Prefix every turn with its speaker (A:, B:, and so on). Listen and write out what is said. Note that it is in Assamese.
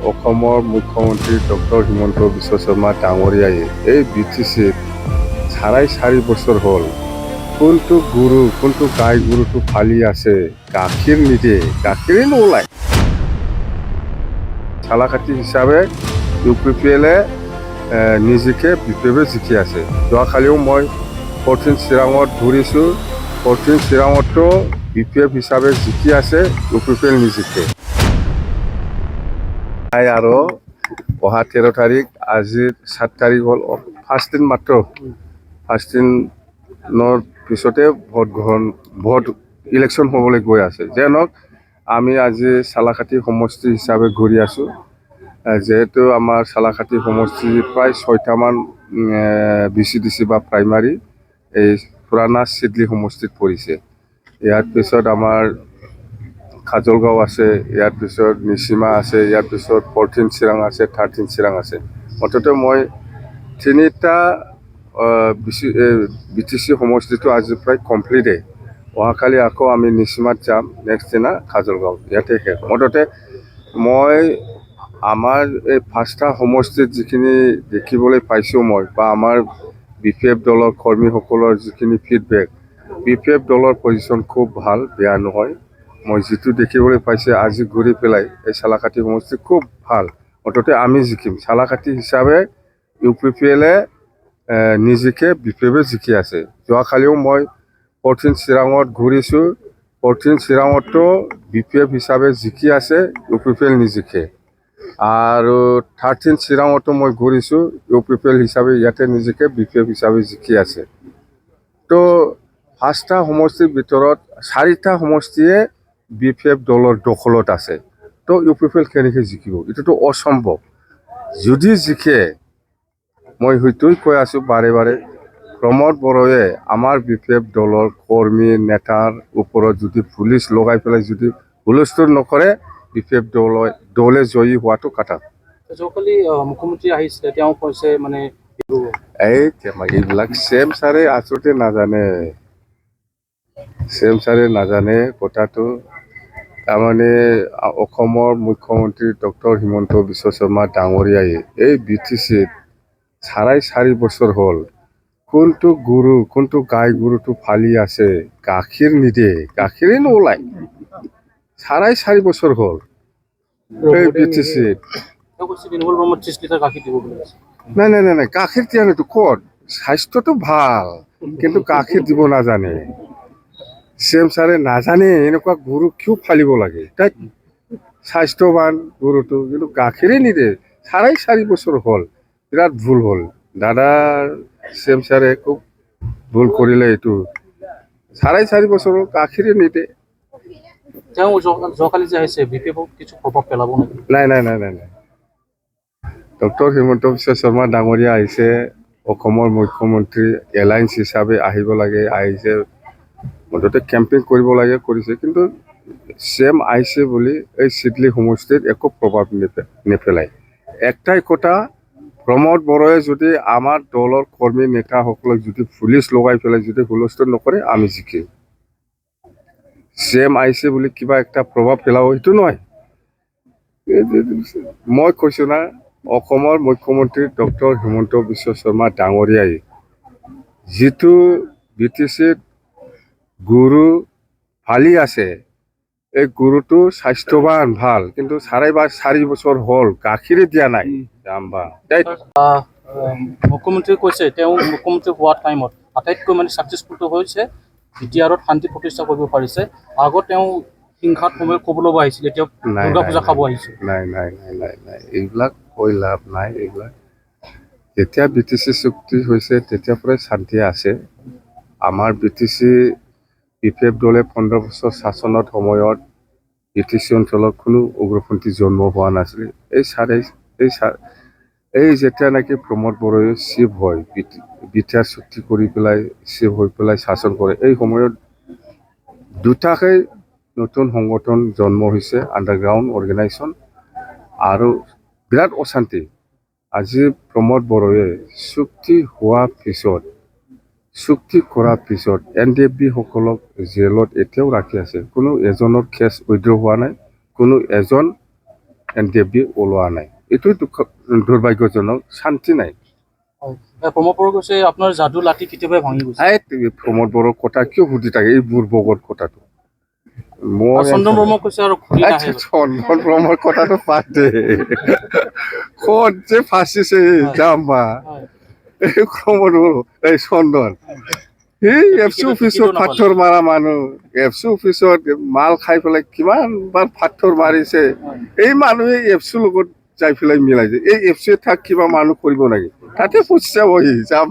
A: অসমৰ মুখ্যমন্ত্ৰী ডক্টৰ হিমন্ত বিশ্ব শৰ্মা ডাঙৰীয়াই এই BTCত 4.5 বছৰ হ'ল কোনটো গুৰু কোনটো গাই গৰুটো ফালি আছে, গাখীৰ নিদিয়ে, গাখীৰে নোলায়। চালাকাটি হিচাপে UPPLে নিজকে BPF জিকি আছে। যোৱাকালিও মই 14 চিৰাঙত ঘূৰিছোঁ, 14 চিৰাঙতো BPF হিচাপে জিকি আছে, UPPL নিজিকে। আৰু অহা 13 তাৰিখ, আজি 7 তাৰিখ হ'ল, 5 দিন মাত্ৰ। 5 দিনৰ পিছতে ভোট ইলেকশ্যন হ'বলৈ গৈ আছে। যেনক আমি আজি চালাকাটি সমষ্টি হিচাপে ঘূৰি আছোঁ। যেহেতু আমাৰ চালাকাটি সমষ্টি প্ৰায় 6টামান BCDC বা প্ৰাইমাৰী এই পুৰাণা চিডলি সমষ্টিত পৰিছে। ইয়াৰ পিছত আমাৰ খাজলগাঁও আছে, ইয়াৰ পিছত নিচিমা আছে, ইয়াৰ পিছত 14 চিৰাং আছে, 13 চিৰাং আছে। মুঠতে মই 3টা BTC সমষ্টিটো আজি প্ৰায় কমপ্লিটেই। অহাকালি আকৌ আমি নিচিমাত যাম, নেক্সট দিনা খাজলগাঁও, ইয়াতে শেষ। মুঠতে মই আমাৰ এই 5টা সমষ্টিত যিখিনি দেখিবলৈ পাইছোঁ মই, বা আমাৰ BPF দলৰ কৰ্মীসকলৰ যিখিনি ফিডবেক, BPF দলৰ পজিশ্যন খুব ভাল, বেয়া নহয়। মই যিটো দেখিবলৈ পাইছে আজি ঘূৰি পেলাই এই চালাকাটি সমষ্টি খুব ভাল। মুঠতে আমি জিকিম। চালাকাটি হিচাপে UPPLে নিজকে BPF জিকি আছে। যোৱাকালিও মই 14 চিৰাঙত ঘূৰিছোঁ, 14 চিৰাঙতো BPF হিচাপে জিকি আছে, UPPL নিজিকে। আৰু 13 চিৰাঙতো মই ঘূৰিছোঁ, UPPL হিচাপে ইয়াতে নিজকে BPF হিচাপে জিকি আছে। তো 5টা সমষ্টিৰ ভিতৰত 4টা সমষ্টিয়ে BPF দলৰ দখলত আছে। তো UPPL কেনেকৈ জিকিব? এইটোতো অসম্ভৱ। যদি জিকে, মই হয়তোই কৈ আছোঁ বাৰে বাৰে, প্ৰমোদ বড়োৱে আমাৰ BPF দলৰ কৰ্মী নেতাৰ ওপৰত যদি পুলিচ লগাই পেলাই যদি হুলস্থুল নকৰে, BPF দলে জয়ী হোৱাটো কথা।
B: যোৱাকালি মুখ্যমন্ত্ৰী আহিছিলে, তেওঁ কৈছে মানে
A: এইবিলাক চেম ছাৰে আচলতে নাজানে, কথাটো। তাৰমানে অসমৰ মুখ্যমন্ত্ৰী ডক্টৰ হিমন্ত বিশ্ব শৰ্মা ডাঙৰীয়াই এই BTCত 4.5 বছৰ হ'ল কোনটো গুৰু কোনটো গাই গৰুটো ফালি আছে, গাখীৰ নিদিয়ে, গাখীৰে নোলায়। 4.5 বছৰ হ'ল এই BTCত। নাই, গাখীৰ দিয়া নাইতো। ক'ত? স্বাস্থ্যটো ভাল, কিন্তু গাখীৰ দিব নাজানে। CM ছাৰে নাজানে এনেকুৱা গৰু কিয় ফালিব লাগে। তাই স্বাস্থ্যৱান গৰুটো, কিন্তু গাখীৰে নিদিয়ে। 4.5 বছৰ হ'ল, বিৰাট ভুল হ'ল। দাদা CM ছাৰে খুব ভুল কৰিলে এইটো। 4.5 বছৰ হ'ল, গাখীৰে নিদিয়ে।
B: তেওঁ যোৱাকালি যে আহিছে, BPFক কিছু প্ৰভাৱ পেলাব নেকি?
A: নাই। ডক্টৰ হিমন্ত বিশ্ব শৰ্মা ডাঙৰীয়া আহিছে, অসমৰ মুখ্যমন্ত্ৰী এলায়েন্স হিচাপে আহিব লাগে, আহিছে। মুঠতে কেম্পেইন কৰিব লাগে, কৰিছে। কিন্তু CM আহিছে বুলি এই চিডলি সমষ্টিত একো প্ৰভাৱ নেপেলায়। একটাই কথা, প্ৰমোদ বড়োৱে যদি আমাৰ দলৰ কৰ্মী নেতাসকলক যদি পুলিচ লগাই পেলাই যদি হুলস্থুল নকৰে, আমি জিকিম। CM আহিছে বুলি কিবা একটা প্ৰভাৱ পেলাব, সেইটো নহয়। মই কৈছোঁ না, অসমৰ মুখ্যমন্ত্ৰী ডক্টৰ হিমন্ত বিশ্ব শৰ্মা ডাঙৰীয়াই যিটো BTCত গুৰু ফালি আছে, এই গুৰুটো স্বাস্থ্যৱান ভাল, কিন্তু 4.5 বছৰ হ'ল গাখীৰে দিয়া নাই।
B: মুখ্যমন্ত্ৰীয়ে কৈছে তেওঁ মুখ্যমন্ত্ৰী হোৱা টাইমত আটাইতকৈ মানে ছাকচেছফুলটো হৈছে BTRত শান্তি প্ৰতিষ্ঠা কৰিব পাৰিছে। আগত তেওঁ হিংসাত সময় ক'ব লগা আহিছিল, এতিয়া দুৰ্গা পূজা খাব আহিছে।
A: নাই, এইবিলাক কৈ লাভ নাই। এইবিলাক যেতিয়া BTC চুক্তি হৈছে তেতিয়াৰ পৰাই শান্তি আছে। আমাৰ BPF দলে 15 বছৰ শাসনত সময়ত BTC অঞ্চলত কোনো উগ্ৰপন্থী জন্ম হোৱা নাছিল। এই যেতিয়া নেকি প্ৰমোদ বড়োৱে চিফ হয়, BTR চুক্তি কৰি পেলাই চিফ হৈ পেলাই শাসন কৰে, এই সময়ত দুটাকৈ নতুন সংগঠন জন্ম হৈছে, আণ্ডাৰগ্ৰাউণ্ড অৰ্গেনাইজেশ্যন, আৰু বিৰাট অশান্তি। আজি প্ৰমোদ বড়োৱে চুক্তি কৰাৰ পিছত NDFB সকলক জেলত এতিয়াও ৰাখি আছে। কোনো এজনৰ কেছ উইথড্ৰ হোৱা নাই, কোনো এজন NTFB ওলোৱা নাই। এইটোৱে দুৰ্ভাগ্যজনক, শান্তি নাই।
B: প্ৰমোদ বড়ো কৈছে আপোনাৰ যাদু লাঠি কেতিয়াবাই ভাঙি গৈছে।
A: প্ৰমোদ বড়োৰ কথা কিয় সুধি থাকে, এই বুৰ্বকৰ কথাটো?
B: আৰু চন্দন বৰ্মক কৈছে আৰু ঘূৰি নাহে।
A: চন্দন বৰ্মৰ কথাটো বাদ দে, ক'ত যে ফাঁচিছে জাম্বা এই প্ৰমোদ বড়ো, এই চন্দন। এই এফচি অফিচত পাথৰ মাৰা মানুহ, এফচি অফিচত মাল খাই পেলাই কিমান বাৰ পাথৰ মাৰিছে। এই মানুহে এফচিৰ লগত যাই পেলাই মিলাইছে। এই এফচি থাক কিবা মানুহ কৰিব নেকি? তাতে পইচা বহি যাম।